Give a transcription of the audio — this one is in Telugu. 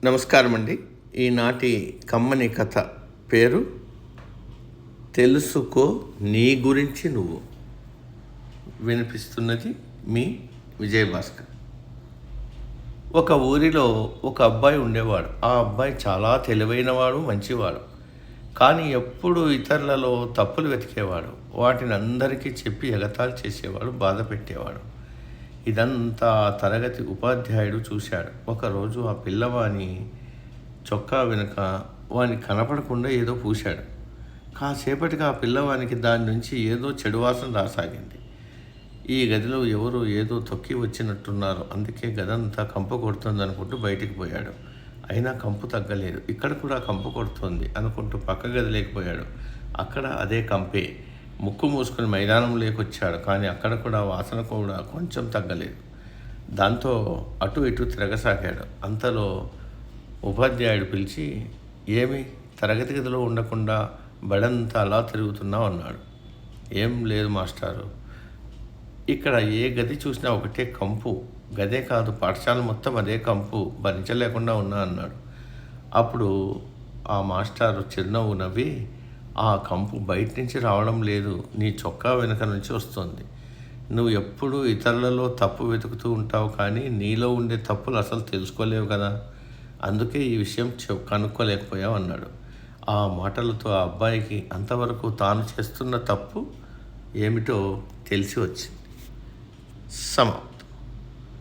నమస్కారం అండి. ఈనాటి కమ్మని కథ పేరు తెలుసుకో నీ గురించి నువ్వు. వినిపిస్తున్నది మీ విజయభాస్కర్. ఒక ఊరిలో ఒక అబ్బాయి ఉండేవాడు. ఆ అబ్బాయి చాలా తెలివైనవాడు, మంచివాడు. కానీ ఎప్పుడు ఇతరులలో తప్పులు వెతికేవాడు. వాటిని అందరికీ చెప్పి ఎగతాళి చేసేవాడు, బాధ పెట్టేవాడు. ఇదంతా తరగతి ఉపాధ్యాయుడు చూశాడు. ఒకరోజు ఆ పిల్లవాని చొక్కా వెనుక వానికి కనపడకుండా ఏదో పూశాడు. కాసేపటికి ఆ పిల్లవానికి దాని నుంచి ఏదో చెడు వాసన రాసాగింది. ఈ గదిలో ఎవరో ఏదో తొక్కి వచ్చినట్టున్నారు, అందుకే గదంతా కంపు కొడుతుంది అనుకుంటూ బయటికి పోయాడు. అయినా కంపు తగ్గలేదు. ఇక్కడ కూడా కంపు కొడుతుంది అనుకుంటూ పక్క గది లేకపోయాడు. అక్కడ అదే కంపే. ముక్కు మూసుకుని మైదానం లేకొచ్చాడు. కానీ అక్కడ కూడా వాసన కూడా కొంచెం తగ్గలేదు. దాంతో అటు ఇటు తిరగసాగాడు. అంతలో ఉపాధ్యాయుడు పిలిచి, ఏమి తరగతి గదిలో ఉండకుండా బడంతా అలా తిరుగుతున్నావు అన్నాడు. ఏం లేదు మాస్టారు, ఇక్కడ ఏ గది చూసినా ఒకటే కంపు. గదే కాదు, పాఠశాల మొత్తం అదే కంపు, భరించలేకుండా ఉన్నా అన్నాడు. అప్పుడు ఆ మాస్టారు చిరునవ్వు నవ్వి, ఆ కంపు బయట నుంచి రావడం లేదు, నీ చొక్కా వెనుక నుంచి వస్తుంది. నువ్వు ఎప్పుడూ ఇతరులలో తప్పు వెతుకుతూ ఉంటావు, కానీ నీలో ఉండే తప్పులు అసలు తెలుసుకోలేవు కదా, అందుకే ఈ విషయం కనుక్కోలేకపోయావు అన్నాడు. ఆ మాటలతో ఆ అబ్బాయికి అంతవరకు తాను చేస్తున్న తప్పు ఏమిటో తెలిసి వచ్చింది. సమం.